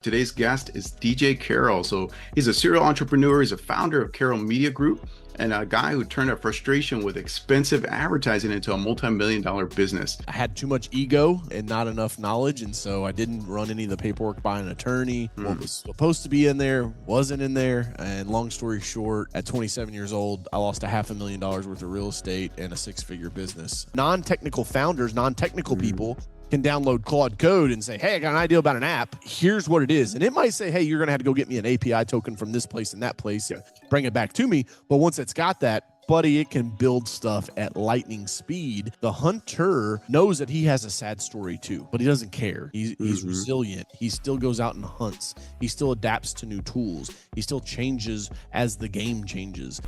Today's guest is DJ Carroll. So he's a serial entrepreneur. He's a founder of Carroll Media Group and a guy who turned a frustration with expensive advertising into a multi-million-dollar business. I had too much ego and not enough knowledge, and so I didn't run any of the paperwork by an attorney. What was supposed to be in there wasn't in there, and long story short, at 27 years old, I lost $500,000 worth of real estate and a six-figure business. Non-technical founders, non-technical people can download Claude Code and say, hey, I got an idea about an app. Here's what it is. And it might say, hey, you're going to have to go get me an API token from this place and that place and bring it back to me. But once it's got that, buddy, it can build stuff at lightning speed. The hunter knows that he has a sad story too, but he doesn't care. He's resilient. He still goes out and hunts. He still adapts to new tools. He still changes as the game changes.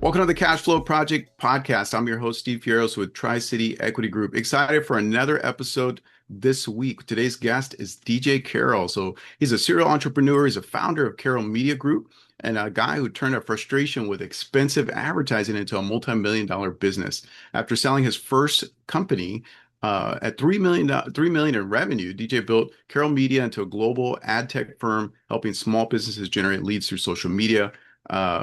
Welcome to the Cashflow Project podcast. I'm your host, Steve Fierros with Tri-City Equity Group. Excited for another episode this week. Today's guest is DJ Carroll. So he's a serial entrepreneur. He's a founder of Carroll Media Group and a guy who turned a frustration with expensive advertising into a multi-million-dollar business. After selling his first company at $3 million in revenue, DJ built Carroll Media into a global ad tech firm, helping small businesses generate leads through social media.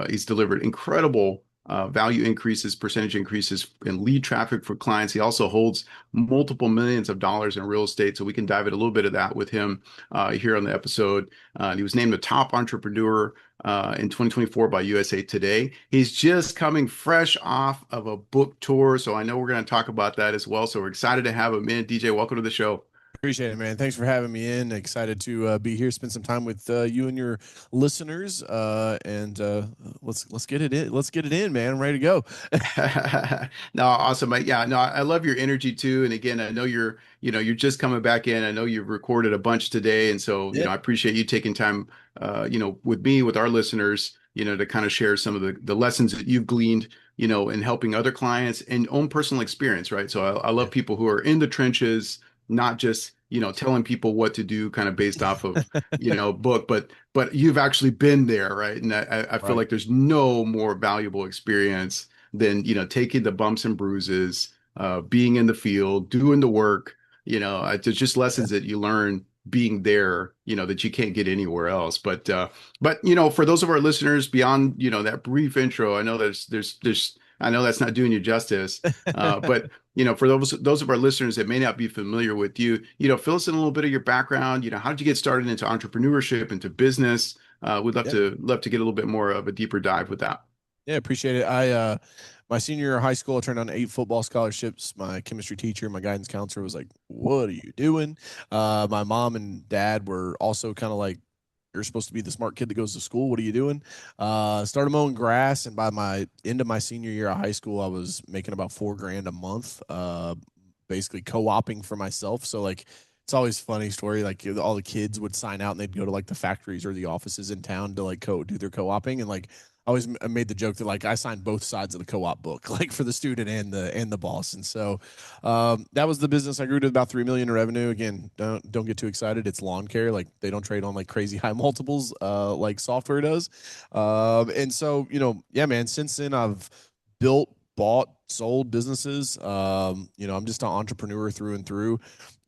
He's delivered incredible value increases, percentage increases in lead traffic for clients. He also holds multiple millions of dollars in real estate. So we can dive into a little bit of that with him here on the episode. He was named the top entrepreneur in 2024 by USA Today. He's just coming fresh off of a book tour. So I know we're going to talk about that as well. So we're excited to have him in. DJ, welcome to the show. Appreciate it, man. Thanks for having me in. Excited to be here, spend some time with you and your listeners, and let's get it in. Let's get it in, man. I'm ready to go. No, awesome. I love your energy too. And again, I know you're just coming back in. I know you've recorded a bunch today, and so I appreciate you taking time, with me, with our listeners, to kind of share some of the lessons that you've gleaned, in helping other clients and own personal experience, right? So I love people who are in the trenches, not just telling people what to do kind of based off of book, but you've actually been there, right? And I feel like there's no more valuable experience than taking the bumps and bruises, being in the field, doing the work. There's just lessons that you learn being there, that you can't get anywhere else. But for those of our listeners beyond that brief intro, I know I know that's not doing you justice, but for those of our listeners that may not be familiar with you, fill us in a little bit of your background. How did you get started into entrepreneurship, into business? We'd love to get a little bit more of a deeper dive with that. Yeah, appreciate it. My senior year of high school, I turned on 8 football scholarships. My chemistry teacher, my guidance counselor was like, "What are you doing?" My mom and dad were also kind of like, "You're supposed to be the smart kid that goes to school. What are you doing?" Started mowing grass, and by my end of my senior year of high school, I was making about $4,000 a month, basically co-oping for myself. So like, it's always a funny story. Like all the kids would sign out and they'd go to like the factories or the offices in town to like do their co-oping, and like I always made the joke that like I signed both sides of the co-op book, like for the student and the boss. And so that was the business. I grew to about $3 million in revenue. Again, don't get too excited. It's lawn care. Like they don't trade on like crazy high multiples like software does. And so, yeah, man, since then I've built, bought, sold businesses. I'm just an entrepreneur through and through.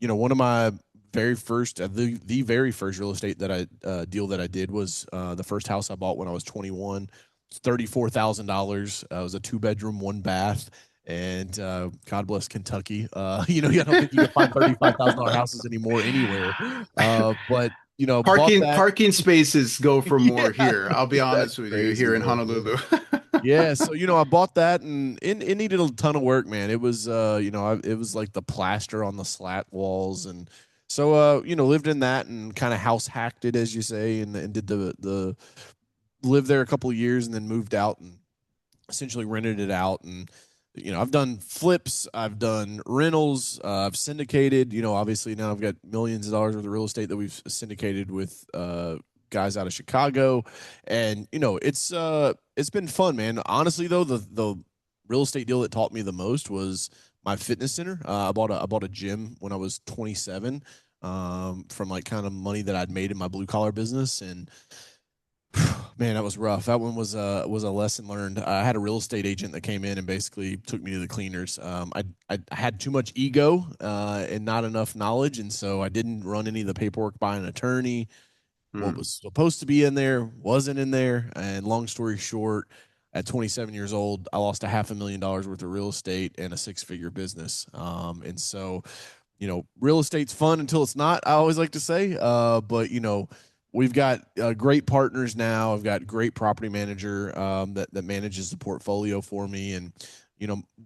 One of my very first, the very first real estate that I deal that I did was the first house I bought when I was 21. It's $34,000. It was a 2-bedroom, 1-bath, and God bless Kentucky. I don't think you can find $35,000 houses anymore anywhere. But parking spaces go for more here. I'll be honest with you, here in Honolulu. Yeah, so I bought that, and it needed a ton of work, man. It was it was like the plaster on the slat walls, and so lived in that and kind of house hacked it, as you say, and did the lived there a couple of years and then moved out and essentially rented it out. And I've done flips, I've done rentals, I've syndicated. Obviously now I've got millions of dollars worth of real estate that we've syndicated with guys out of Chicago, and it's been fun, man. Honestly though, the real estate deal that taught me the most was my fitness center. I bought a gym when I was 27 from like kind of money that I'd made in my blue collar business, and Man, that was rough. That one was a lesson learned. I had a real estate agent that came in and basically took me to the cleaners. I had too much ego and not enough knowledge, and so I didn't run any of the paperwork by an attorney. What Hmm. was supposed to be in there wasn't in there. And long story short, at 27 years old, I lost a $500,000 worth of real estate and a six-figure business. And so real estate's fun until it's not, I always like to say. But we've got great partners now. I've got great property manager that manages the portfolio for me. And,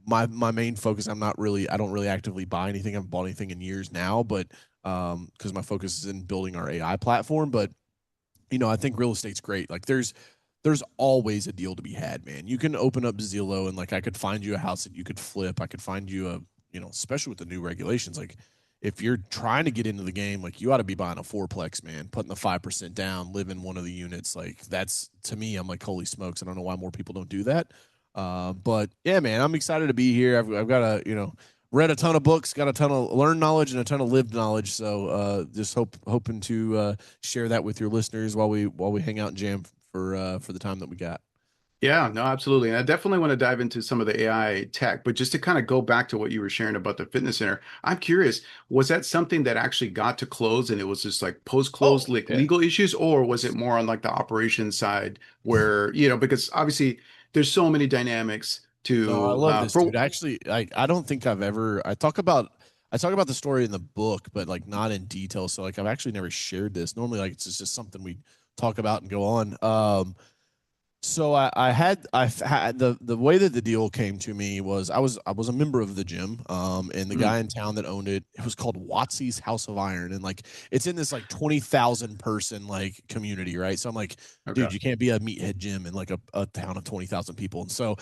my main focus, I don't really actively buy anything. I haven't bought anything in years now, but because my focus is in building our AI platform. But I think real estate's great. Like there's always a deal to be had, man. You can open up Zillow and like I could find you a house that you could flip. I could find you especially with the new regulations, like if you're trying to get into the game, like you ought to be buying a fourplex, man, putting the 5% down, live in one of the units. Like that's to me, I'm like, holy smokes. I don't know why more people don't do that. But yeah, man, I'm excited to be here. I've got read a ton of books, got a ton of learned knowledge and a ton of lived knowledge. So just hoping to share that with your listeners while we hang out and jam for the time that we got. Yeah, no, absolutely. And I definitely want to dive into some of the AI tech, but just to kind of go back to what you were sharing about the fitness center, I'm curious, was that something that actually got to close and it was just like post-close Oh like yeah. legal issues, or was it more on like the operations side where, because obviously there's so many dynamics No, I to love this, for dude. Actually, I don't think I've ever I talk about the story in the book, but like not in detail. So like I've actually never shared this. Normally, like it's just something we talk about and go on. So I've had the way that the deal came to me was I was a member of the gym, and the mm, guy in town that owned it was called Watsy's House of Iron, and like it's in this like 20,000 person like community, right? So I'm like, okay. dude, you can't be a meathead gym in like a town of 20,000 people, and so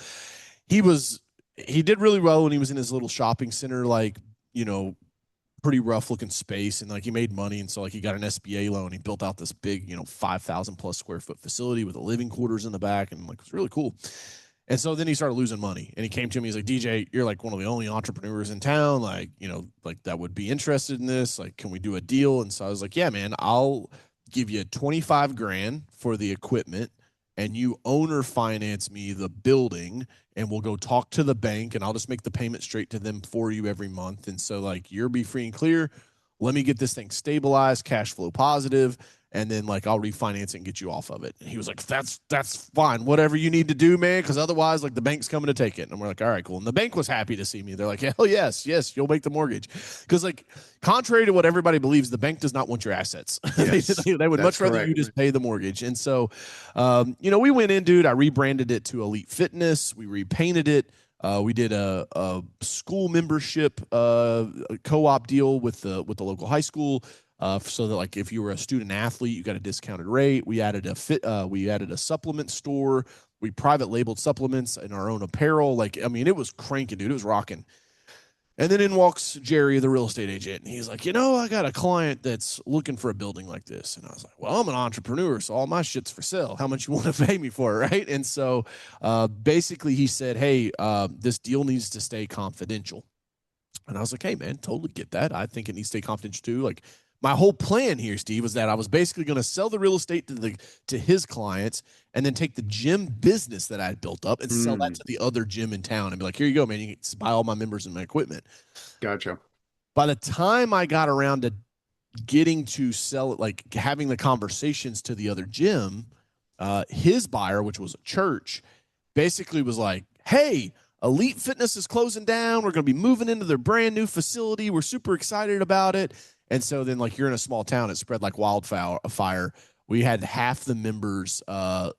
he was he did really well when he was in his little shopping center, like you know pretty rough looking space, and like he made money, and so like he got an SBA loan. He built out this big 5,000 plus square foot facility with a living quarters in the back, and like it was really cool. And so then he started losing money, and he came to me. He's like, DJ, you're like one of the only entrepreneurs in town, like like that would be interested in this. Like, can we do a deal? And so I was like, yeah, man, I'll give you 25 grand for the equipment, and you owner finance me the building, and we'll go talk to the bank, and I'll just make the payment straight to them for you every month. And so like you're be free and clear. Let me get this thing stabilized, cash flow positive, and then like I'll refinance it and get you off of it. And he was like, that's fine, whatever you need to do, man, because otherwise like the bank's coming to take it. And we're like, all right, cool. And the bank was happy to see me. They're like, hell yes, you'll make the mortgage, because like contrary to what everybody believes, the bank does not want your assets. Yes, They would that's much rather correct. you just pay the mortgage. And so we went in, dude. I rebranded it to Elite Fitness. We repainted it. We did a school membership co-op deal with the local high school, so that like if you were a student athlete, you got a discounted rate. We added a supplement store. We private labeled supplements in our own apparel. Like I mean, it was cranking, dude. It was rocking. And then in walks Jerry, the real estate agent, and he's like, I got a client that's looking for a building like this. And I was like, well, I'm an entrepreneur, so all my shit's for sale. How much you want to pay me for it, right? And so basically he said, hey, this deal needs to stay confidential. And I was like, hey, man, totally get that. I think it needs to stay confidential too. Like my whole plan here, Steve, was that I was basically going to sell the real estate to his clients, and then take the gym business that I had built up and sell that Mm, to the other gym in town and be like, here you go, man. You can buy all my members and my equipment. gotcha. By the time I got around to getting to sell it, like having the conversations to the other gym, his buyer, which was a church, basically was like, hey, Elite Fitness is closing down. We're going to be moving into their brand new facility. We're super excited about it. And so then, like, you're in a small town, it spread like wildfire. We had half the members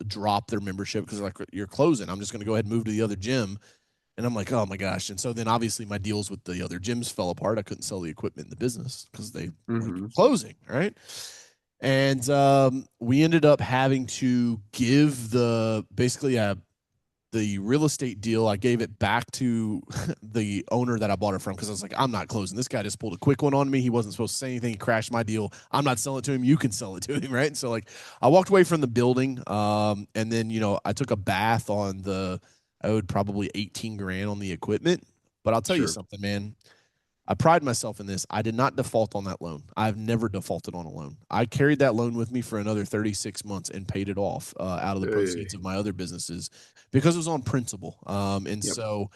drop their membership because like, you're closing. I'm just going to go ahead and move to the other gym. And I'm like, oh my gosh. And so then obviously my deals with the other gyms fell apart. I couldn't sell the equipment in the business because they like Hmm. closing, right? And we ended up having to give the real estate deal. I gave it back to the owner that I bought it from, because I was like, I'm not closing. This guy just pulled a quick one on me. He wasn't supposed to say anything. He crashed my deal. I'm not selling it to him. You can sell it to him, right? And so like I walked away from the building, and then I took a bath on I owed probably 18 grand on the equipment. But I'll tell you Sure. something, man. I pride myself in this. I did not default on that loan. I've never defaulted on a loan. I carried that loan with me for another 36 months and paid it off out of the proceeds of my other businesses because it was on principle. And Yep. so,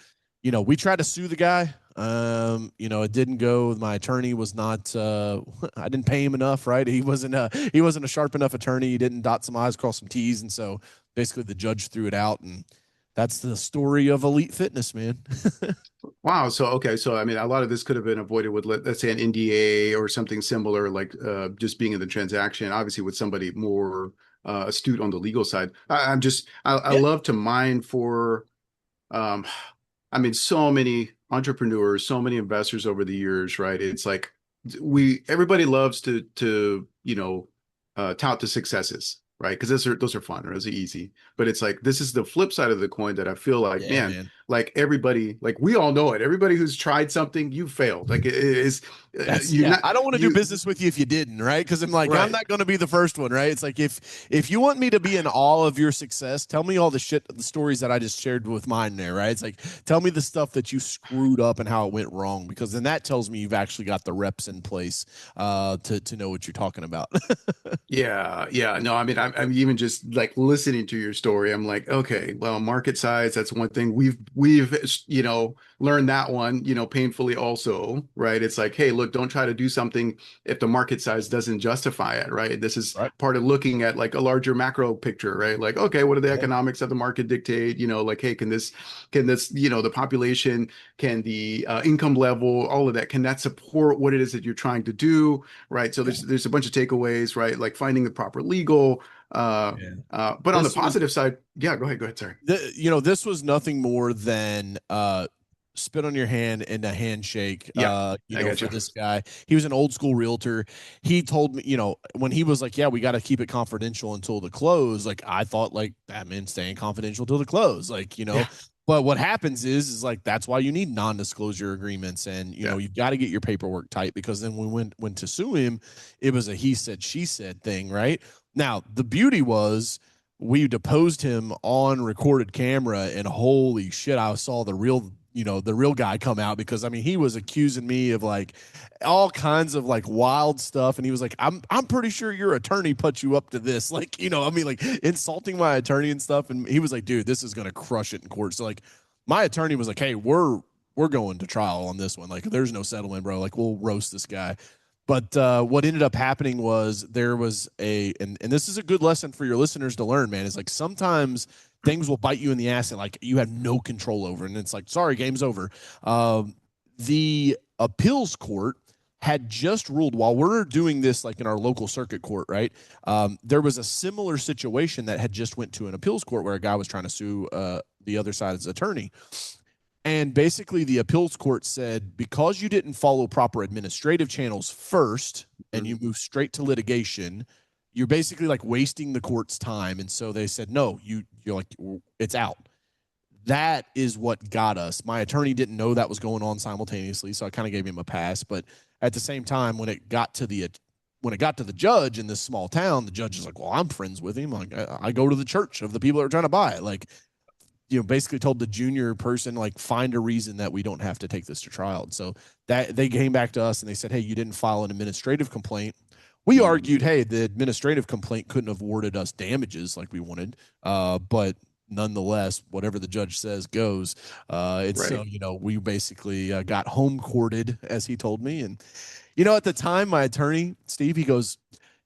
we tried to sue the guy. It didn't go. My attorney was not. I didn't pay him enough, right? He wasn't a sharp enough attorney. He didn't dot some I's, cross some T's, and so basically the judge threw it out. And that's the story of Elite Fitness, man. Wow. So, okay. So, I mean, a lot of this could have been avoided with, let's say, an NDA or something similar, like just being in the transaction, obviously, with somebody more astute on the legal side. I Yeah. love to mine for, um, I mean, so many entrepreneurs, so many investors over the years, right? It's like everybody loves to, tout the successes, right? Because those are fun, or those are easy. But it's like, this is the flip side of the coin that I feel like, Yeah, man, man. like everybody, like we all know it. Everybody who's tried something, you failed. Like it is, you're Yeah. not, I don't want to do you, business with you if you didn't, right? Because I'm like, I'm right. not going to be the first one, right? It's like if you want me to be in awe of your success, tell me all the stories that I just shared with mine there, right? It's like, tell me the stuff that you screwed up and how it went wrong, because then that tells me you've actually got the reps in place to know what you're talking about. Yeah, yeah. No, I mean, I'm even just like listening to your story. I'm like, okay, well, market size, that's one thing. We've learned that one, painfully also, right? It's like, hey, look, don't try to do something if the market size doesn't justify it, right? This is Right. part of looking at like a larger macro picture, right? Like, okay, what do the Yeah. economics of the market dictate? Like, hey, can this, the population, can the income level, all of that, can that support what it is that you're trying to do? Right. So Yeah. there's a bunch of takeaways, right? Like finding the proper legal. Yeah. But on the This was positive side, yeah, go ahead. Go ahead. Sorry. this was nothing more than spit on your hand and a handshake. Yeah, I For gotcha. this guy, he was an old school realtor. He told me, when he was like, "Yeah, we got to keep it confidential until the close." Like, I thought, like, that meant staying confidential till the close. Like, Yeah, But what happens is like that's why you need non-disclosure agreements, and yeah, you've got to get your paperwork tight, because then when we went to sue him, it was a he said she said thing, right? Now the beauty was we deposed him on recorded camera, and holy shit, I saw the real guy come out, because I mean he was accusing me of like all kinds of like wild stuff, and he was like, I'm pretty sure your attorney put you up to this, like, I mean, like, insulting my attorney and stuff. And he was like, dude, this is gonna crush it in court. So like my attorney was like, hey, we're going to trial on this one, like there's no settlement, bro, like we'll roast this guy. But what ended up happening was there was and this is a good lesson for your listeners to learn, man, is like sometimes things will bite you in the ass and like you have no control over. And it's like, sorry, game's over. The appeals court had just ruled, while we're doing this like in our local circuit court, right? There was a similar situation that had just went to an appeals court where a guy was trying to sue the other side's attorney. And basically, the appeals court said, because you didn't follow proper administrative channels first and mhm, you move straight to litigation, you're basically like wasting the court's time. And so they said, no, you're like, it's out. That is what got us. My attorney didn't know that was going on simultaneously, so I kind of gave him a pass. But at the same time, when it got to the judge in this small town, the judge is like, well, I'm friends with him. Like, I go to the church of the people that are trying to buy it. Like, basically told the junior person, like, find a reason that we don't have to take this to trial. And so that they came back to us and they said, hey, you didn't file an administrative complaint. We mhm. argued, hey, the administrative complaint couldn't have awarded us damages like we wanted. But nonetheless, whatever the judge says goes. It's so, Right. we basically got home courted, as he told me. And, at the time, my attorney, Steve, he goes,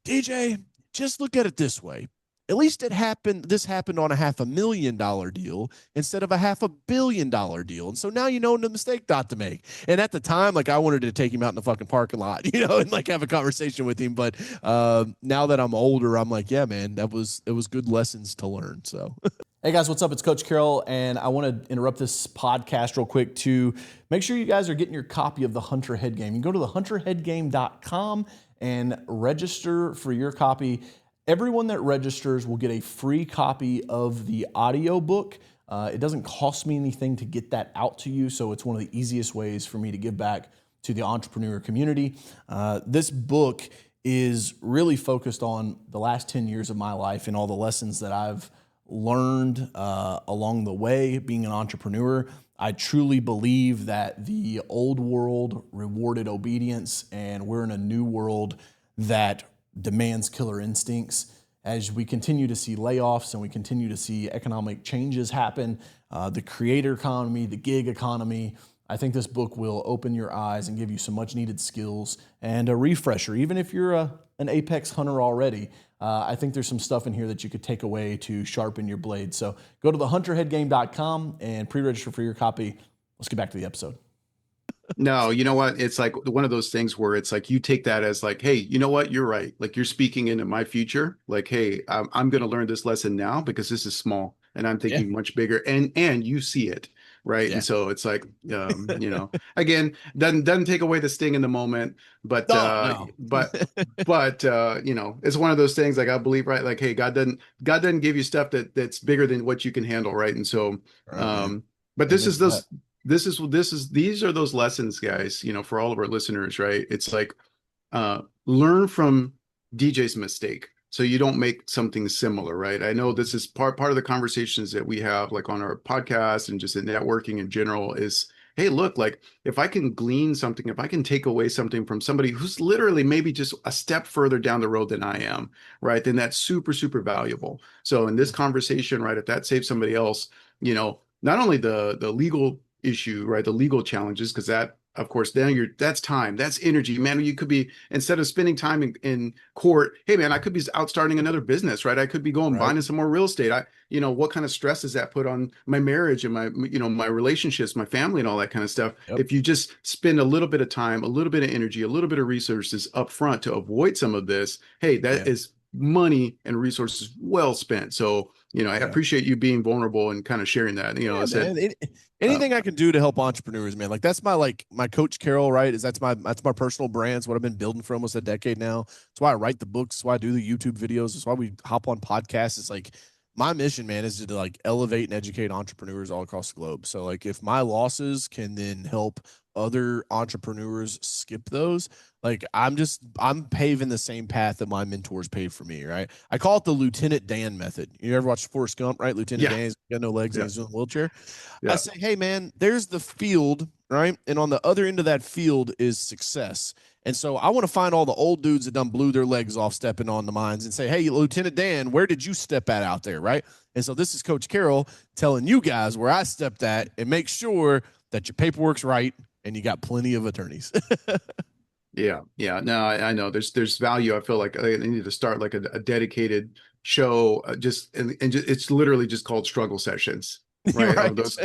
DJ, just look at it this way. At least this happened on a $500,000 deal instead of a $500 million deal. And so now you know the mistake not to make. And at the time, like, I wanted to take him out in the fucking parking lot, and like have a conversation with him. But now that I'm older, I'm like, yeah, man, it was good lessons to learn. So Hey guys, what's up? It's Coach Carroll, and I want to interrupt this podcast real quick to make sure you guys are getting your copy of the Hunter Head Game. You can go to thehunterheadgame.com and register for your copy. Everyone that registers will get a free copy of the audio book. It doesn't cost me anything to get that out to you, so it's one of the easiest ways for me to give back to the entrepreneur community. This book is really focused on the last 10 years of my life and all the lessons that I've learned along the way being an entrepreneur. I truly believe that the old world rewarded obedience, and we're in a new world that demands killer instincts. As we continue to see layoffs and we continue to see economic changes happen, the creator economy, the gig economy, I think this book will open your eyes and give you some much needed skills and a refresher. Even if you're an apex hunter already, I think there's some stuff in here that you could take away to sharpen your blade. So go to thehunterheadgame.com and pre-register for your copy. Let's get back to the episode. No, you know what? It's like one of those things where it's like you take that as like, hey, you know what? You're right. Like you're speaking into my future. Like, hey, I'm going to learn this lesson now because this is small and I'm Yeah. thinking much bigger. And you see it, right? Yeah. And so it's like, again, doesn't take away the sting in the moment, but No. it's one of those things. Like I believe, right? Like, hey, God doesn't give you stuff that's bigger than what you can handle, right? And so, Right, man. but Amen to that. these are those lessons, guys, for all of our listeners, right? It's like learn from DJ's mistake so you don't make something similar, right? I know this is part of the conversations that we have like on our podcast and just in networking in general is, hey, look, like if I can glean something, if I can take away something from somebody who's literally maybe just a step further down the road than I am, right? Then that's super, super valuable. So in this conversation, right, if that saves somebody else, not only the legal issue, right, the legal challenges, because that, of course, then that's time, that's energy, man. You could be, instead of spending time in court, hey man, I could be out starting another business, right? I could be going Right. buying some more real estate. What kind of stress does that put on my marriage and my relationships, my family, and all that kind of stuff? Yep. If you just spend a little bit of time, a little bit of energy, a little bit of resources up front to avoid some of this, hey, that is money and resources well spent. So I appreciate you being vulnerable and kind of sharing that. I said, Man. Anything I can do to help entrepreneurs, man. Like that's my Coach Carroll, right? That's my personal brand. It's what I've been building for almost a decade now. That's why I write the books. That's why I do the YouTube videos. That's why we hop on podcasts. It's like my mission, man, is to like elevate and educate entrepreneurs all across the globe. So like if my losses can then help other entrepreneurs skip those, like I'm paving the same path that my mentors paved for me, right? I call it the Lieutenant Dan method. You ever watch Forrest Gump, right? Lieutenant Dan, he's got no legs and he's in a wheelchair. I say, hey man, there's the field, right? And on the other end of that field is success. And so I want to find all the old dudes that done blew their legs off stepping on the mines and say, hey, Lieutenant Dan, where did you step at out there, right? And so this is Coach Carroll telling you guys where I stepped at and make sure that your paperwork's right and you got plenty of attorneys. Yeah. No, I know there's value. I feel like I need to start like a dedicated show, it's literally just called struggle sessions, right? Right. Of those,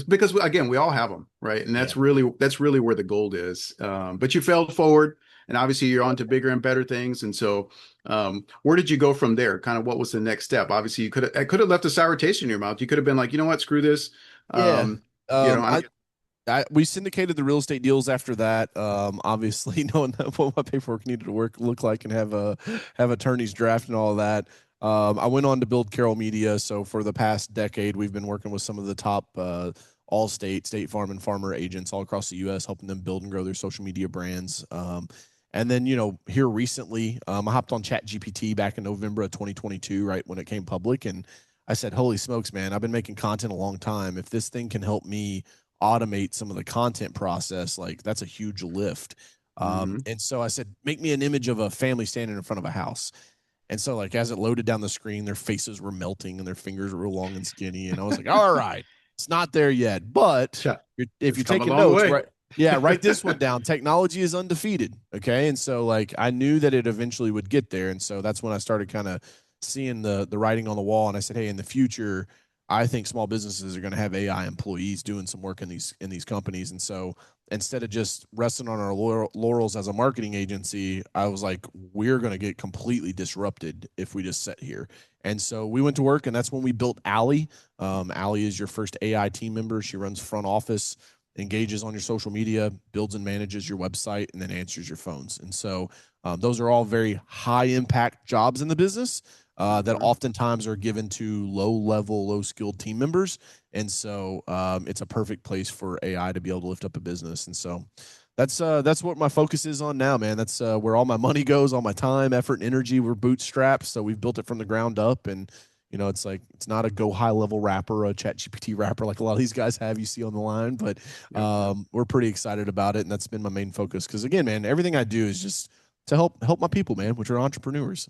because again, we all have them, right? And that's really where the gold is. But you failed forward, and obviously you're on to bigger and better things. And so, where did you go from there? Kind of what was the next step? Obviously, I could have left a sour taste in your mouth. You could have been like, you know what, screw this. We syndicated the real estate deals after that. Obviously, knowing what my paperwork needed to look like and have attorneys draft and all of that. I went on to build Carroll Media. So for the past decade, we've been working with some of the top State Farm and Farmer agents all across the U.S., helping them build and grow their social media brands. And then, here recently, I hopped on ChatGPT back in November of 2022, right when it came public, and I said, "Holy smokes, man! I've been making content a long time. If this thing can help me automate some of the content process, like that's a huge lift." And so I said, make me an image of a family standing in front of a house. And so like, as it loaded down the screen, their faces were melting and their fingers were long and skinny. And I was like, all right, it's not there yet, but if you're taking notes, right? Yeah, write this one down. Technology is undefeated. Okay. And so like, I knew that it eventually would get there. And so that's when I started kind of seeing the writing on the wall. And I said, hey, in the future, I think small businesses are going to have AI employees doing some work in these companies. And so instead of just resting on our laurels as a marketing agency, I was like, we're going to get completely disrupted if we just sit here. And so we went to work, and that's when we built Allie. Allie is your first AI team member. She runs front office, engages on your social media, builds and manages your website, and then answers your phones. And so those are all very high impact jobs in the business. That oftentimes are given to low skilled team members. And so it's a perfect place for AI to be able to lift up a business. And so that's what my focus is on now, man. That's where all my money goes, all my time, effort, and energy. We're bootstrapped. So we've built it from the ground up, and You know, it's like it's not a go high level rapper, a chat GPT rapper like a lot of these guys have you see on the line, but Yeah. we're pretty excited about it. And that's been my main focus. Cause again, man, everything I do is just to help my people, man, which are entrepreneurs.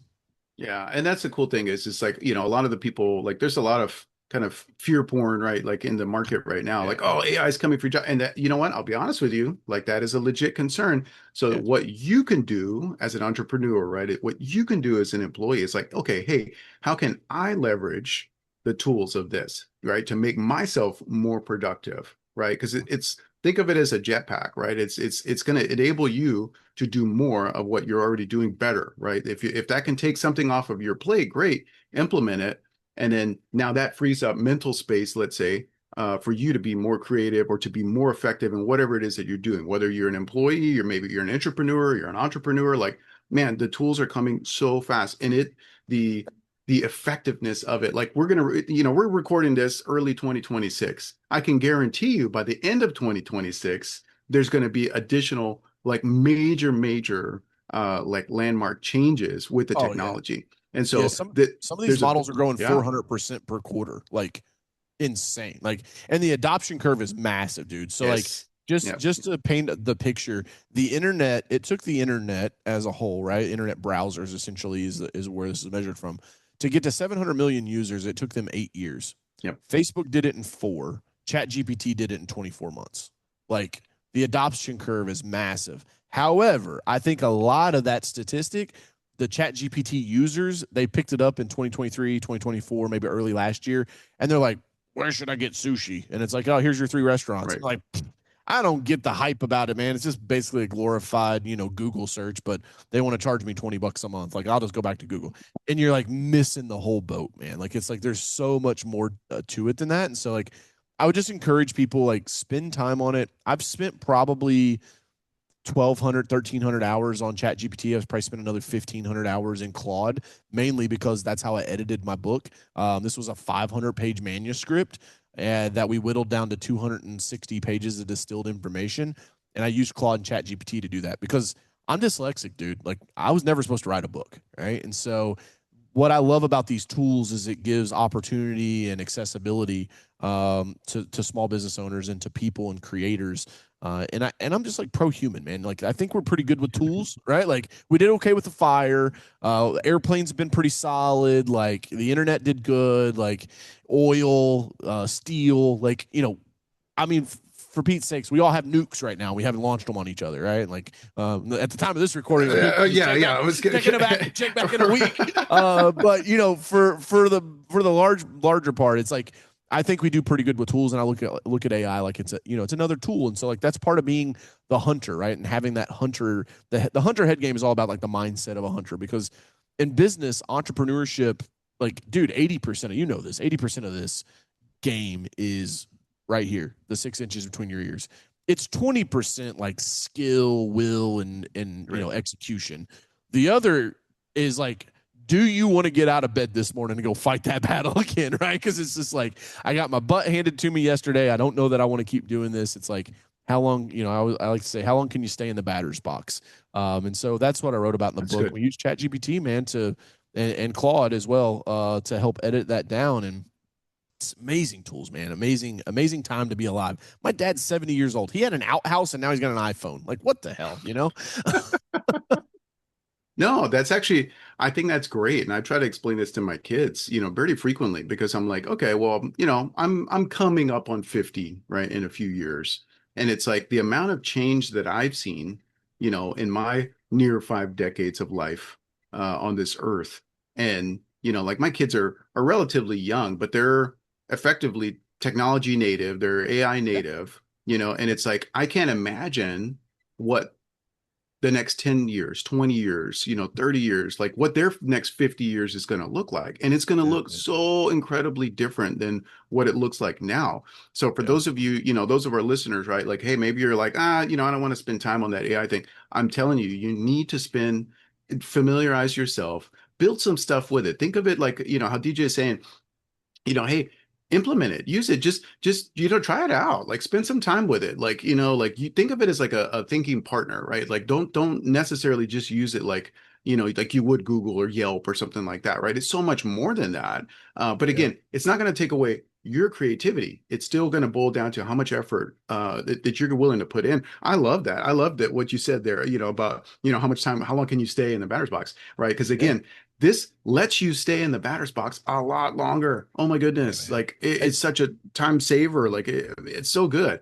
Yeah, and that's the cool thing is it's like, a lot of the people like there's a lot of kind of fear porn, right? Like in the market right now, Yeah. like, oh, AI is coming for job. And that, you know what? I'll be honest with you, like that is a legit concern. So Yeah. what you can do as an entrepreneur, right? What you can do as an employee is like, okay, hey, how can I leverage the tools of this, right? To make myself more productive, right? Because it's think of it as a jetpack, right? It's going to enable you to do more of what you're already doing better, right? If that can take something off of your plate, great, implement it, and then now that frees up mental space, let's say, for you to be more creative or to be more effective in whatever it is that you're doing. Whether you're an employee or maybe you're an entrepreneur, you're an entrepreneur, like man, the tools are coming so fast, and the the effectiveness of it. Like we're recording this early 2026. I can guarantee you by the end of 2026, there's going to be additional like major like landmark changes with the Oh yeah. technology. And Yeah. so Some of these there's a models are growing yeah, 400% per quarter. Like insane. Like, and the adoption curve is massive, dude. So like yes. just Yeah. just to paint the picture, the internet, it took the internet as a whole, right? Internet browsers essentially is where this is measured from. To get to 700 million users, it took them 8 years. Yep. Facebook did it in 4. ChatGPT did it in 24 months. Like the adoption curve is massive. However, I think a lot of that statistic, the ChatGPT users, they picked it up in 2023, 2024, maybe early last year, and they're like, where should I get sushi? And it's like, oh, here's your 3 restaurants. Right. I'm like, I don't get the hype about it, man. It's just basically a glorified, Google search, but they want to charge me $20 a month. Like, I'll just go back to Google. And you're like missing the whole boat, man. Like, it's like there's so much more to it than that. And so, like, I would just encourage people, like, spend time on it. I've spent probably 1,200, 1,300 hours on ChatGPT. I've probably spent another 1,500 hours in Claude, mainly because that's how I edited my book. This was a 500-page manuscript and that we whittled down to 260 pages of distilled information. And I used Claude and ChatGPT to do that because I'm dyslexic, dude. Like, I was never supposed to write a book, right? And so what I love about these tools is it gives opportunity and accessibility to small business owners and to people and creators. And I'm just like pro human, man. Like I think we're pretty good with tools, right? Like we did okay with the fire. Airplanes have been pretty solid. Like the internet did good. Like oil, steel. Like I mean, for Pete's sakes, we all have nukes right now. We haven't launched them on each other, right? Like at the time of this recording, like, Yeah. I was gonna check back in a week. But for the larger part, it's like I think we do pretty good with tools, and I look at AI like it's another tool, and so like that's part of being the hunter, right? And having that hunter, the hunter head game is all about like the mindset of a hunter, because in business entrepreneurship, like dude, 80% of this, 80% of this game is right here, the 6 inches between your ears. It's 20% like skill, will, and execution. The other is like, do you want to get out of bed this morning and go fight that battle again, right? Because it's just like I got my butt handed to me yesterday. I don't know that I want to keep doing this. It's like how long, I like to say, how long can you stay in the batter's box? And so that's what I wrote about in the book. good. We use ChatGPT, man, and Claude as well to help edit that down. And it's amazing tools, man. Amazing time to be alive. My dad's 70 years old. He had an outhouse and now he's got an iPhone. Like, what the hell, No, that's actually, I think that's great. And I try to explain this to my kids, very frequently because I'm like, okay, well, I'm coming up on 50, right, in a few years. And it's like the amount of change that I've seen, in my near 5 decades of life on this earth. And, like my kids are relatively young, but they're effectively technology native, they're AI native, and it's like I can't imagine what the next 10 years, 20 years, 30 years, like what their next 50 years is going to look like. And it's going to Yeah, look so incredibly different than what it looks like now. So for yeah, those of you, those of our listeners, right? Like, hey, maybe you're like, I don't want to spend time on that AI thing. I'm telling you, you need to familiarize yourself, build some stuff with it. Think of it like, how DJ is saying, hey, implement it, use it, just try it out, like spend some time with it, like like you think of it as like a thinking partner, right? Like don't necessarily just use it like like you would Google or Yelp or something like that, right? It's so much more than that. But Yeah. again, it's not going to take away your creativity. It's still going to boil down to how much effort that you're willing to put in. I love that. I love that what you said there, about, how much time, how long can you stay in the batter's box, right? Because Yeah. again, this lets you stay in the batter's box a lot longer. Oh my Yeah, goodness. man. Like it's such a time saver. Like it's so good.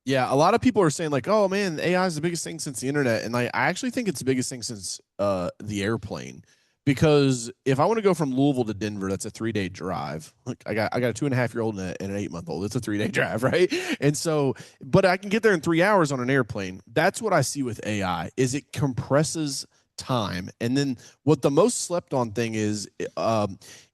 Yeah, a lot of people are saying like, "Oh man, AI is the biggest thing since the internet," and I actually think it's the biggest thing since the airplane. Because if I want to go from Louisville to Denver, that's a 3-day drive. Like I got a 2.5-year-old and an 8-month-old. It's a 3-day drive, right? And so, but I can get there in 3 hours on an airplane. That's what I see with AI. Is it compresses time, and then what the most slept on thing is,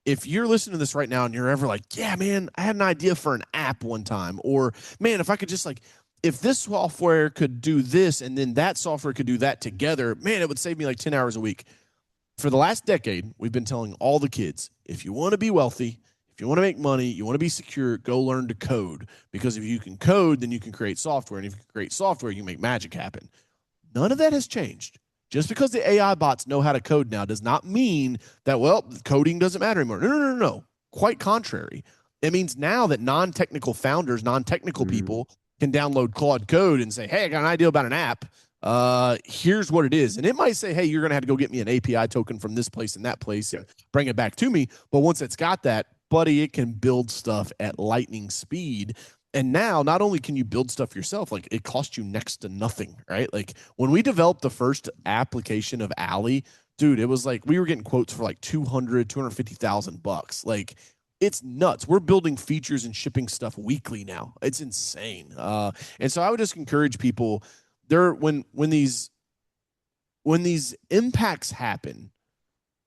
if you're listening to this right now and you're ever like, "Yeah, man, I had an idea for an app one time," or "Man, if I could just like." If this software could do this and then that software could do that together, man, it would save me like 10 hours a week. For the last decade, we've been telling all the kids, if you want to be wealthy, if you want to make money, you want to be secure, go learn to code. Because if you can code, then you can create software. And if you can create software, you can make magic happen. None of that has changed. Just because the AI bots know how to code now does not mean that, well, coding doesn't matter anymore. No, no, no, no. Quite contrary. It means now that non-technical founders, non-technical Mm, people can download Claude Code and say, "Hey, I got an idea about an app. Here's what it is." And it might say, "Hey, you're going to have to go get me an API token from this place and that place yeah. and bring it back to me." But once it's got that, buddy, it can build stuff at lightning speed. And now, not only can you build stuff yourself, like it costs you next to nothing, right? Like when we developed the first application of Alley, dude, it was like we were getting quotes for like 250,000 bucks. Like it's nuts. We're building features and shipping stuff weekly now. It's insane. And so I would just encourage people there when these impacts happen,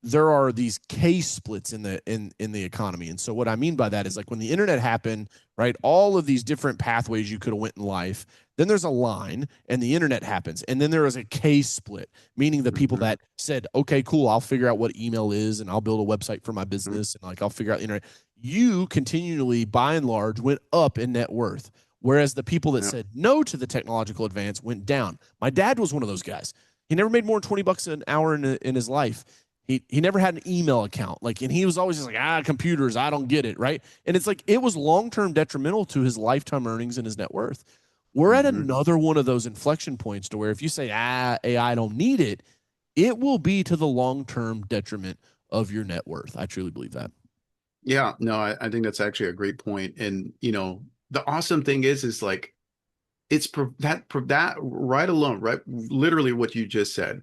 there are these K splits in the economy. And so what I mean by that is like when the internet happened, right? All of these different pathways you could have went in life. Then there's a line and the internet happens. And then there is a K split, meaning the people Mhm, that said, "Okay, cool, I'll figure out what email is and I'll build a website for my mhm. business and like I'll figure out the internet." You continually, by and large, went up in net worth. Whereas the people that Yeah. said no to the technological advance went down. My dad was one of those guys. He never made more than 20 bucks an hour in his life. He never had an email account. Like, and he was always just like, computers, I don't get it, right? And it's like it was long-term detrimental to his lifetime earnings and his net worth. We're at Mhm. another one of those inflection points to where if you say, AI don't need it, it will be to the long-term detriment of your net worth. I truly believe that. Yeah, no, I think that's actually a great point. And the awesome thing is like that right alone, right? Literally what you just said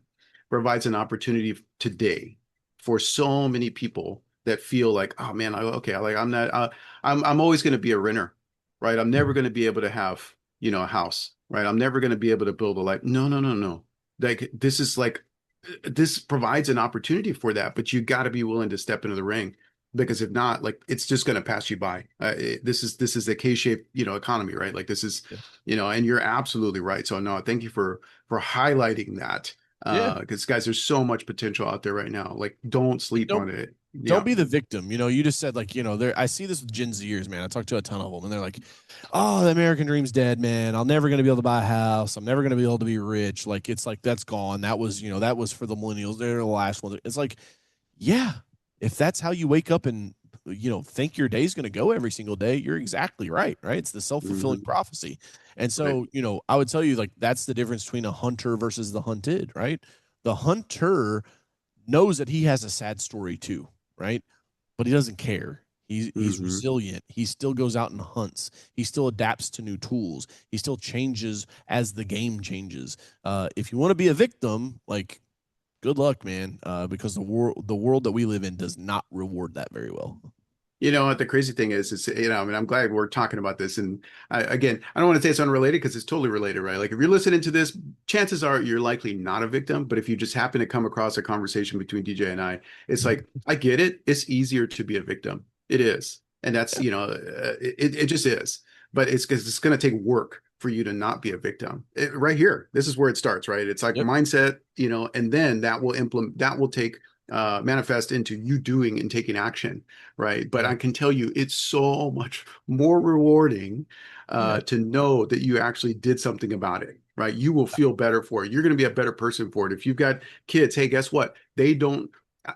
provides an opportunity today for so many people that feel like, oh man, okay, like I'm not, I'm always going to be a renter, right? I'm never going to be able to have, a house, right? I'm never going to be able to build a life. No, no, no, no. Like this provides an opportunity for that, but you got to be willing to step into the ring because if not, like it's just going to pass you by. This is a K-shaped, economy, right? Like this is, Yeah. and you're absolutely right. So no, thank you for highlighting that. Yeah. Because guys, there's so much potential out there right now. Like, don't And sleep on it. don't Yeah. be the victim. You just said like, there I see this with Gen Zers, man. I talked to a ton of them and they're like, "Oh, the American dream's dead, man. I'm never gonna be able to buy a house. I'm never gonna be able to be rich." Like it's like that's gone. That was for the millennials. They're the last ones. It's like, yeah, if that's how you wake up and think your day's gonna go every single day, you're exactly right, right? It's the self-fulfilling Mhm. prophecy. And Right. so, I would tell you like that's the difference between a hunter versus the hunted, right? The hunter knows that he has a sad story too, right? But he doesn't care. He's Hmm. resilient. He still goes out and hunts. He still adapts to new tools. He still changes as the game changes. If you want to be a victim, like good luck, man, because the world that we live in does not reward that very well. You know what the crazy thing is, I mean, I'm glad we're talking about this. And again, I don't want to say it's unrelated because it's totally related, right? Like if you're listening to this, chances are you're likely not a victim. But if you just happen to come across a conversation between DJ and I, it's like, I get it. It's easier to be a victim. It is. And that's, it just is. But it's because it's going to take work for you to not be a victim. Right here, this is where it starts, right? It's like Yep. mindset, and then that will take manifest into you doing and taking action, right? But I Right. can tell you, it's so much more rewarding Yeah. to know that you actually did something about it. right? You will feel better for it. You're going to be a better person for it. If you've got kids, hey, guess what? They don't,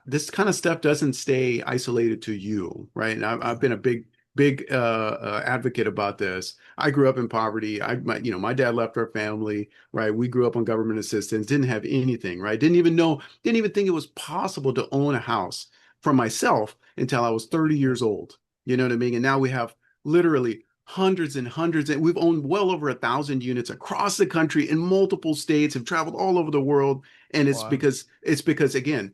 this kind of stuff doesn't stay isolated to you, right? And I've been a big advocate about this. I grew up in poverty. My dad left our family, right? We grew up on government assistance, didn't have anything, right? Didn't even think it was possible to own a house for myself until I was 30 years old. You know what I mean? And now we have literally hundreds and hundreds, and we've owned well over 1,000 units across the country in multiple states, have traveled all over the world. And Wow. it's because again,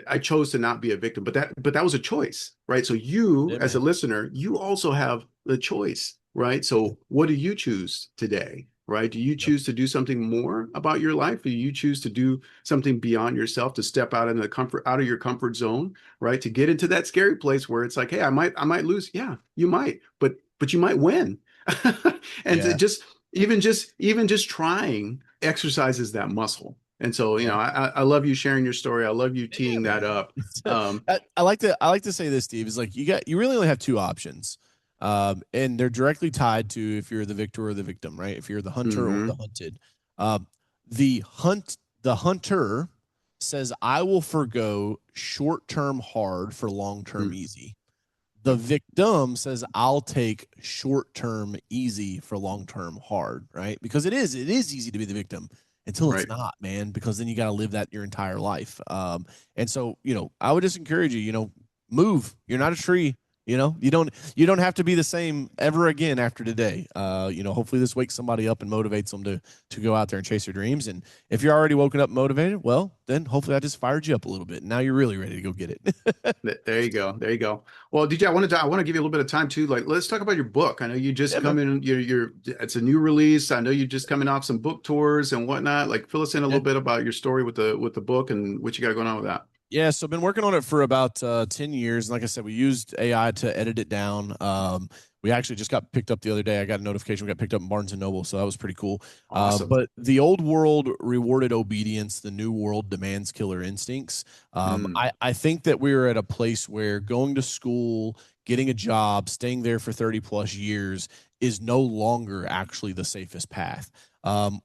I chose to not be a victim, but that was a choice, right? So you, Yeah, as a man. listener, you also have the choice, right? Yeah. So what do you choose today, right? Do you Yep. choose to do something more about your life? Or do you choose to do something beyond yourself, to step out of your comfort zone, right? To get into that scary place where it's like, hey, I might lose. Yeah, you might, but you might win. And Yeah. even just trying exercises that muscle. And so, Yeah. I love you sharing your story. I love you Yeah, teeing that man. up. Um, I like to say this, Steve, is like you really only have two options. And they're directly tied to if you're the victor or the victim, right? If you're the hunter or the mhm, hunted. Um, the hunter says, I will forgo short-term hard for long-term mm, easy. The yep, victim says, I'll take short-term easy for long-term hard, right? Because it is easy to be the victim until it's right. not, man, because then you got to live that your entire life. And so, I would just encourage you, move. You're not a tree. You don't have to be the same ever again after today. Hopefully this wakes somebody up and motivates them to go out there and chase their dreams. And if you're already woken up motivated, well, then hopefully I just fired you up a little bit. And now you're really ready to go get it. There you go. There you go. Well, DJ, I want to give you a little bit of time too. Like, let's talk about your book. I know you just Yeah, man. come in, it's a new release. I know you're just coming off some book tours and whatnot. Like, fill us in a Yeah. little bit about your story with the book and what you got going on with that. Yeah, so I've been working on it for about 10 years. And like I said, we used AI to edit it down. We actually just got picked up the other day. I got a notification we got picked up in Barnes and Noble, so that was pretty cool. Awesome. But the old world rewarded obedience, the new world demands killer instincts. Mm, I think that we're at a place where going to school, getting a job, staying there for 30 plus years is no longer actually the safest path.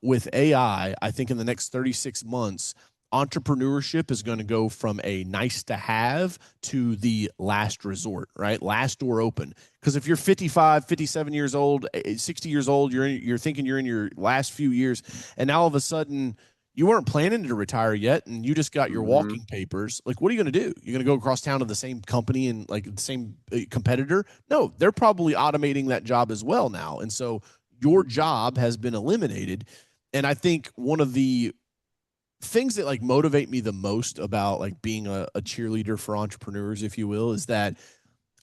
With AI, I think in the next 36 months, entrepreneurship is going to go from a nice to have to the last resort, right? Last door open. Because if you're 55, 57 years old, 60 years old, you're thinking you're in your last few years, and now all of a sudden you weren't planning to retire yet, and you just got your hmm walking papers. Like, what are you going to do? You're going to go across town to the same company and like the same competitor? No, they're probably automating that job as well now, and so your job has been eliminated. And I think one of the things that like motivate me the most about like being a cheerleader for entrepreneurs, if you will, is that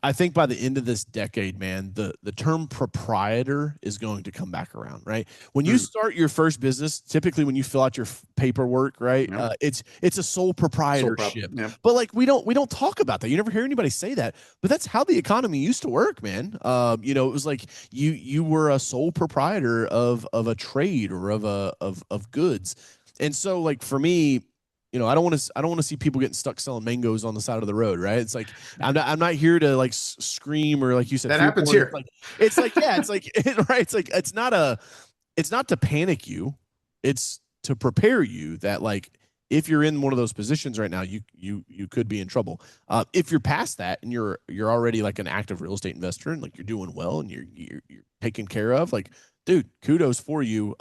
I think by the end of this decade, man, the term proprietor is going to come back around, right? When you Mm, start your first business, typically when you fill out your paperwork, right, yep. it's a sole Soul prop. proprietorship. Yep. But like we don't talk about that. You never hear anybody say that. But that's how the economy used to work, man. It was like you were a sole proprietor of a trade or of goods. And so like for me, I don't want to see people getting stuck selling mangoes on the side of the road, right? It's like I'm not here to like scream or like you said That fear happens porn. here. Yeah, it's like right. It's not to panic you. It's to prepare you that like if you're in one of those positions right now, you could be in trouble. If you're past that and you're already like an active real estate investor and like you're doing well and you're taken care of, like dude, kudos for you.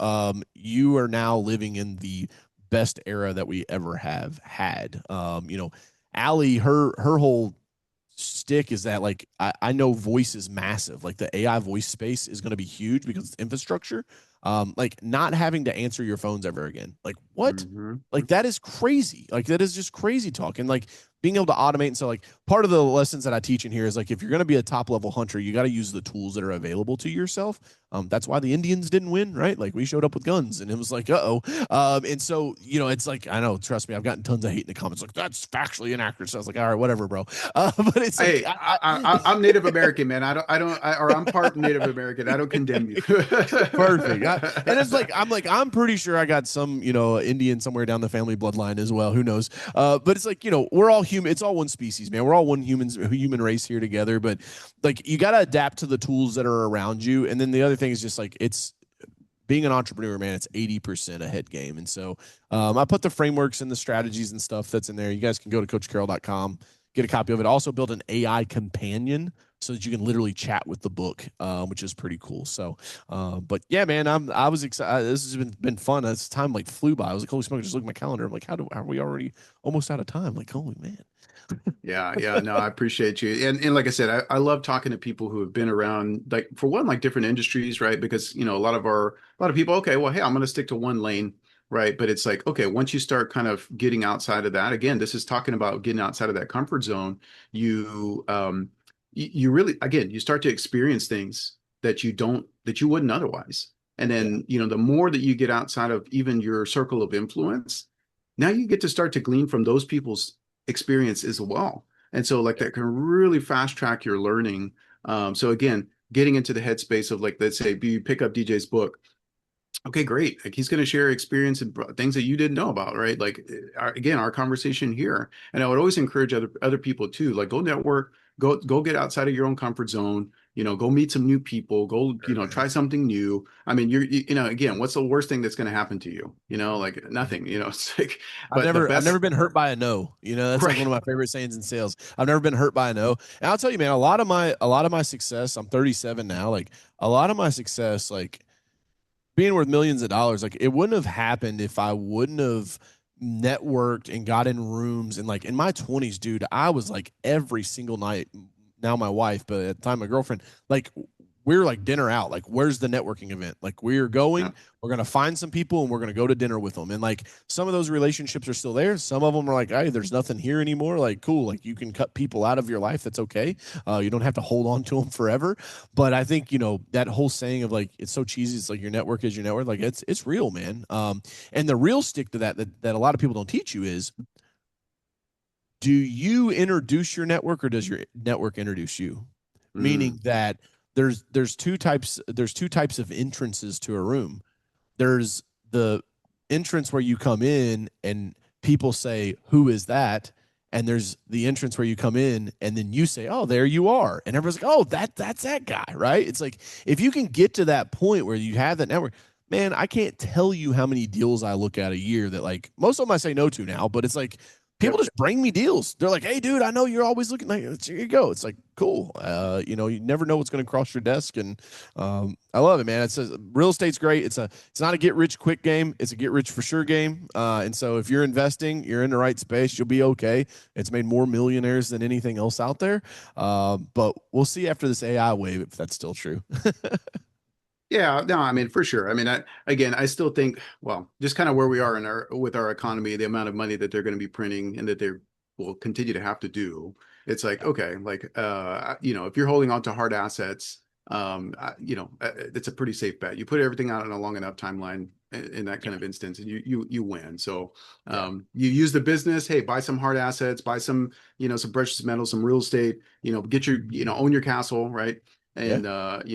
You are now living in the best era that we ever have had. Allie, her whole stick is that like I know voice is massive. Like the AI voice space is going to be huge because it's infrastructure. Like not having to answer your phones ever again. Like what? Hmm Like that is crazy. Like that is just crazy talk. And like being able to automate. And so like part of the lessons that I teach in here is like if you're going to be a top level hunter, you got to use the tools that are available to yourself. That's why the Indians didn't win, right? Like we showed up with guns and it was like, uh-oh. And so, it's like, I know, trust me, I've gotten tons of hate in the comments. Like that's factually inaccurate. So I was like, all right, whatever, bro. But it's like, Hey, I'm Native American, man. Or I'm part Native American. I don't condemn you. perfect. And it's like I'm pretty sure I got some Indian somewhere down the family bloodline as well. Who knows? But it's like we're all human. It's all one species, man. We're all one human race here together. But like you got to adapt to the tools that are around you. And then the other thing is just like it's being an entrepreneur, man, it's 80% a head game. And so I put the frameworks and the strategies and stuff that's in there. You guys can go to coachcarroll.com, get a copy of it. Also build an AI companion so that you can literally chat with the book, which is pretty cool. So, but yeah, man, I was excited. This has been fun. This time like flew by. I was like, holy smoke, just look at my calendar. I'm like, are we already almost out of time? Like, holy man. Yeah, yeah, no, I appreciate you. And like I said, I love talking to people who have been around, like for one, like different industries, right? Because, a lot of people, okay, well, hey, I'm going to stick to one lane, right? But it's like, okay, once you start kind of getting outside of that, again, this is talking about getting outside of that comfort zone. You really, again, you start to experience things that you wouldn't otherwise. And then, the more that you get outside of even your circle of influence, now you get to start to glean from those people's experience as well. And so like that can really fast track your learning. So again, getting into the headspace of like, let's say you pick up DJ's book. Okay, great. Like he's going to share experience and things that you didn't know about, right? Like again, our conversation here. And I would always encourage other people too, like go network, go get outside of your own comfort zone, go meet some new people, go, try something new. I mean, again, what's the worst thing that's going to happen to you? Like nothing, it's like, but the I've best, never been hurt by a no. That's like one right. of my favorite sayings in sales. I've never been hurt by a no. And I'll tell you, man, a lot of my success, I'm 37 now, like a lot of my success, like being worth millions of dollars, like it wouldn't have happened if I wouldn't have networked and got in rooms. And like in my 20s, dude, I was like every single night, now my wife, but at the time my girlfriend, like we were like dinner out. Like, where's the networking event? Like, we're Yeah. going, we're going to find some people and we're going to go to dinner with them. And like, some of those relationships are still there. Some of them are like, hey, there's nothing here anymore. Like, cool. Like, you can cut people out of your life. That's okay. You don't have to hold on to them forever. But I think, that whole saying of like, it's so cheesy. It's like your network is your network. Like, it's real, man. And the real stick to that a lot of people don't teach you is, do you introduce your network or does your network introduce you? Mm. Meaning that there's two types of entrances to a room. There's the entrance where you come in and people say, "Who is that?" And there's the entrance where you come in and then you say, "Oh, there you are." And everyone's like, "Oh, that's that guy," right? It's like if you can get to that point where you have that network, man, I can't tell you how many deals I look at a year that like most of them I say no to now, but it's like people Yep. just bring me deals. They're like, "Hey, dude, I know you're always looking like here you go." It's like cool. You never know what's going to cross your desk, and I love it, man. It's real estate's great. It's not a get rich quick game. It's a get rich for sure game. And so if you're investing, you're in the right space. You'll be okay. It's made more millionaires than anything else out there. But we'll see after this AI wave if that's still true. Yeah, no, I mean for sure. I mean, I still think, well, just kind of where we are with our economy, the amount of money that they're going to be printing and that they will continue to have to do. It's like, okay, like if you're holding on to hard assets, it's a pretty safe bet. You put everything out on a long enough timeline in that kind of instance, and you win. So Yeah. you use the business, hey, buy some hard assets, buy some, some precious metals, some real estate, get your, own your castle, right? Yeah. And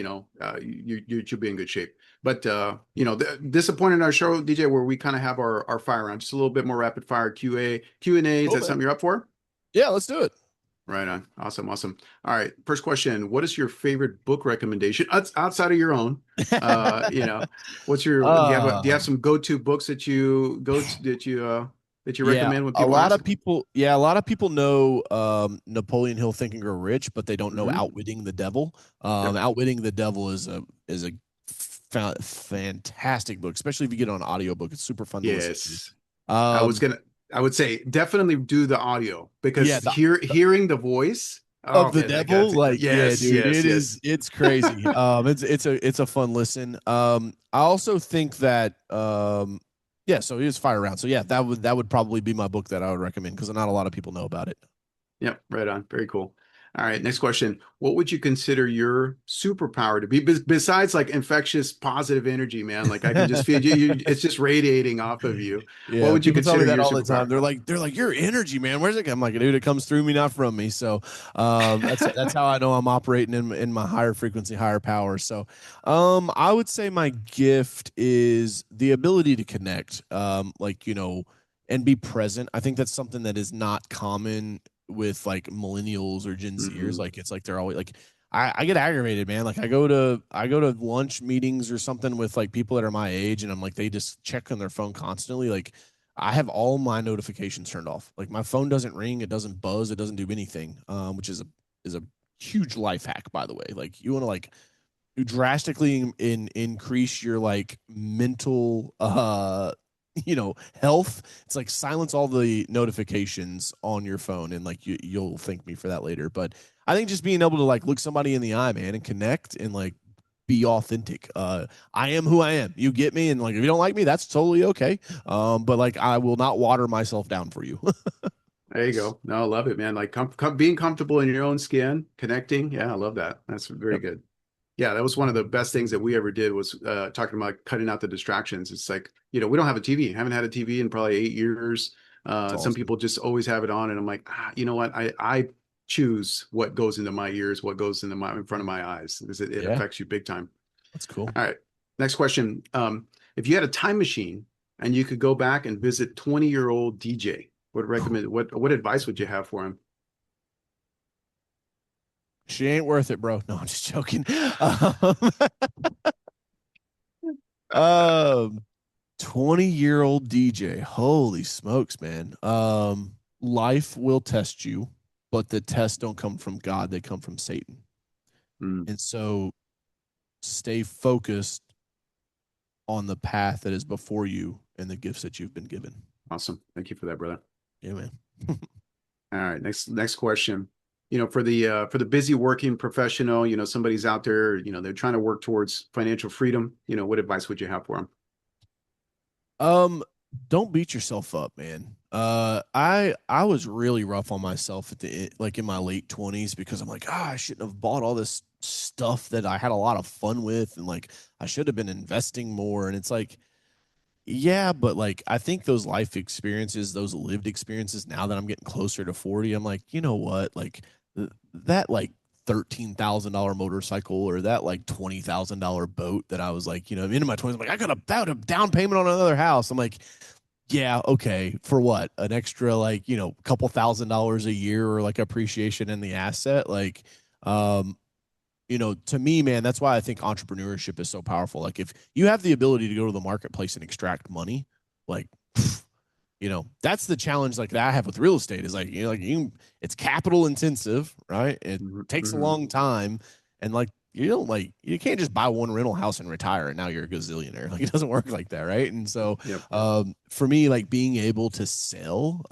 you should be in good shape. But this point in our show, DJ, where we kind of have our fire round, just a little bit more rapid fire Q&A. Is Cool, that man. something you're up for? Yeah, let's do it. Right on. Awesome. Awesome. All right. First question. What is your favorite book recommendation outside of your own? What's do you have uh, some go-to books that you go to that you Yeah, recommend when people ask? a lot of people know Napoleon Hill Think and Grow Rich, but they don't know Hmm. Outwitting the Devil. Yep. Outwitting the Devil is a fantastic book, especially if you get it on audiobook. It's super fun to listen Yes. to. I would say definitely do the audio Yeah, because hearing the voice. Oh of the man, my God. devil, like yeah, Yes, dude, yes, yes. it's crazy. It's a fun listen. I also think that yeah, so it is Fire Round. So yeah, that would probably be my book that I would recommend because not a lot of people know about it. Yep, right on. Very cool. All right, next question. What would you consider your superpower to be besides like infectious positive energy, man? Like I can just feel it's just radiating off of you. What Yeah, would you people tell me consider that your all the time. superpower? They're like, your energy, man. Where's it? I'm like, dude, it comes through me, not from me. So, that's how I know I'm operating in my higher frequency, higher power. So, I would say my gift is the ability to connect, and be present. I think that's something that is not common with like millennials or Gen Zers. Hmm. Like, it's like they're always like, I get aggravated, man. Like I go to lunch meetings or something with like people that are my age, and I'm like, they just check on their phone constantly. Like I have all my notifications turned off. Like my phone doesn't ring, it doesn't buzz, it doesn't do anything. Which is a huge life hack, by the way. Like you want to like drastically increase your like mental health. It's like silence all the notifications on your phone, and like you'll thank me for that later. But I think just being able to like look somebody in the eye, man, and connect and like be authentic. I am who I am. You get me? And like if you don't like me, that's totally okay. But like I will not water myself down for you. There you go. No, I love it, man. Like being comfortable in your own skin, connecting. Yeah, I love that. That's very Yep. good. Yeah, that was one of the best things that we ever did was talking about cutting out the distractions. It's like, we don't have a TV. Haven't had a TV in probably 8 years. That's Some awesome. people just always have it on, and I'm like, you know what? I choose what goes into my ears, what goes in front of my eyes, because it Yeah, affects you big time. that's cool. All right, next question. If you had a time machine and you could go back and visit 20-year-old DJ, what advice would you have for him? She ain't worth it, bro. No, I'm just joking. Um, 20-year-old DJ. Holy smokes, man. Life will test you, but the tests don't come from God, they come from Satan. Mm, And so stay focused on the path that is before you and the gifts that you've been given. awesome. Thank you for that, brother. Yeah, man. All right, next question. For the busy working professional, somebody's out there, they're trying to work towards financial freedom. What advice would you have for them? Um, don't beat yourself up, man. I was really rough on myself at the like in my late 20s because I'm like, I shouldn't have bought all this stuff that I had a lot of fun with, and like I should have been investing more. And it's like, yeah, but like I think those life experiences, those lived experiences, now that I'm getting closer to 40, I'm like, you know what? Like that like $13,000 motorcycle or that like $20,000 boat that I was like, into my 20s, I'm like, I got a down payment on another house. I'm like, yeah, okay, for what? An extra like, couple $1,000 a year or like appreciation in the asset. Like, um, to me, man, that's why I think entrepreneurship is so powerful. Like if you have the ability to go to the marketplace and extract money, like, that's the challenge like that I have with real estate is like, it's capital intensive, right? It takes a Mm-hmm. long time. And like, you can't just buy one rental house and retire and now you're a gazillionaire. Like it doesn't work like that. Right. And so, Yep. for me, like being able to sell,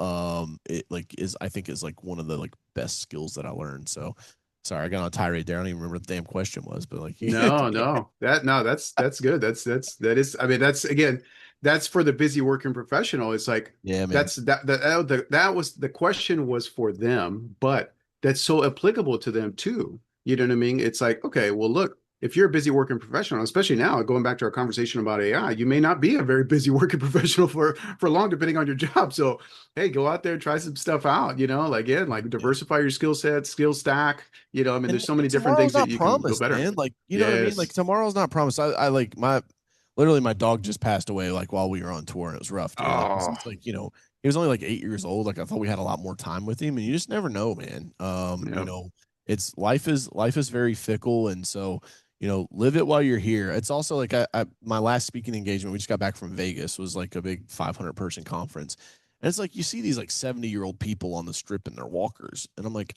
it like I think is like one of the like best skills that I learned. So, sorry, I got on a tirade there. I don't even remember what the damn question was, but like, No, no, that's good. That is. I mean, that's again, that's for the busy working professional. It's like yeah, man. that was the question was for them, but that's so applicable to them too. You know what I mean? It's like, okay, well, look, if you're a busy working professional, especially now, going back to our conversation about AI, you may not be a very busy working professional for long, depending on your job. So, hey, go out there, try some stuff out. Like again, like diversify your skill set, skill stack. I mean, there's so many different Tomorrow's things that not you can go promised, better. man. Like, you know what I mean? Like Yes. tomorrow's not promised. I like literally my dog just passed away like while we were on tour and it was rough, dude. Like Oh, it's like, he was only like 8 years old. Like I thought we had a lot more time with him and you just never know, man. yeah. It's life is very fickle. And so, live it while you're here. It's also like my last speaking engagement, we just got back from Vegas, was like a big 500 person conference. And it's like you see these like 70-year-old people on the strip in their walkers. And I'm like,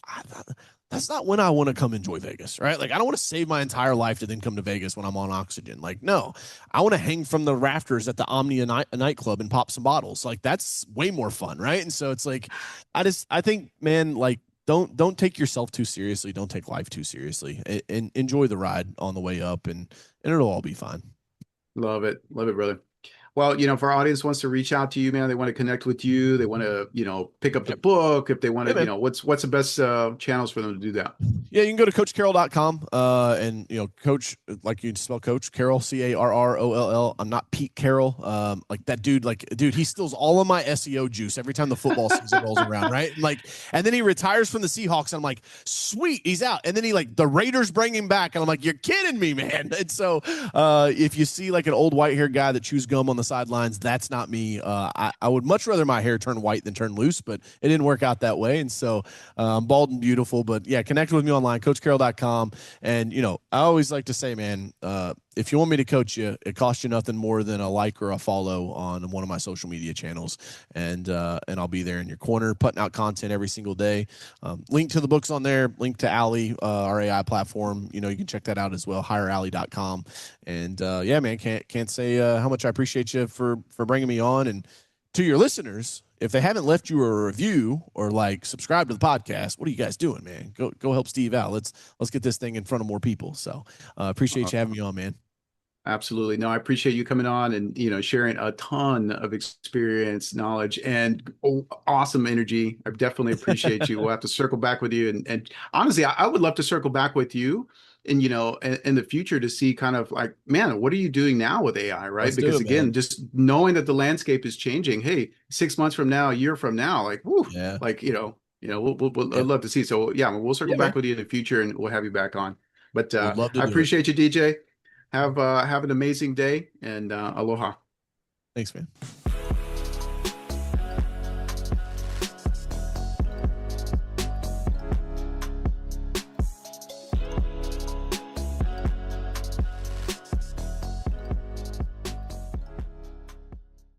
that's not when I want to come enjoy Vegas, right? Like, I don't want to save my entire life to then come to Vegas when I'm on oxygen. Like, no, I want to hang from the rafters at the Omnia nightclub and pop some bottles. Like, that's way more fun, right? And so it's like, I think, man, like, don't take yourself too seriously. Don't take life too seriously, and enjoy the ride on the way up, and it'll all be fine. Love it. Love it, brother. Well, if our audience wants to reach out to you, man, they want to connect with you, they want to, pick up the Yep. book, if they want Yeah, to, man. what's the best channels for them to do that? Yeah, you can go to coachcarroll.com. And coach, like you spell Coach Carroll, Carroll. I'm not Pete Carroll. Like that dude, he steals all of my SEO juice every time the football season rolls around, right? And then he retires from the Seahawks, and I'm like, sweet, he's out. And then the Raiders bring him back, and I'm like, you're kidding me, man. And so if you see like an old white haired guy that chews gum on the sidelines. That's not me. I would much rather my hair turn white than turn loose, but it didn't work out that way. And so I'm bald and beautiful. But yeah, connect with me online, coachcarroll.com. And, I always like to say, man, if you want me to coach you, it costs you nothing more than a like or a follow on one of my social media channels. And I'll be there in your corner, putting out content every single day. Link to the books on there, link to Allie, our AI platform. You can check that out as well, hireally.com. And yeah, man, can't say how much I appreciate you for bringing me on. And to your listeners, if they haven't left you a review or subscribe to the podcast, what are you guys doing, man? Go help Steve out. Let's get this thing in front of more people. So appreciate you having me on, man. Absolutely. No, I appreciate you coming on and, sharing a ton of experience, knowledge, and awesome energy. I definitely appreciate you. We'll have to circle back with you. And honestly, I would love to circle back with you and, in the future to see kind of man, what are you doing now with AI, right? Because again, just knowing that the landscape is changing. Hey, 6 months from now, a year from now, whoo, yeah. We'll I'd love to see. So yeah, we'll circle back with you in the future and we'll have you back on. But I appreciate you, DJ. Have an amazing day and aloha. Thanks, man.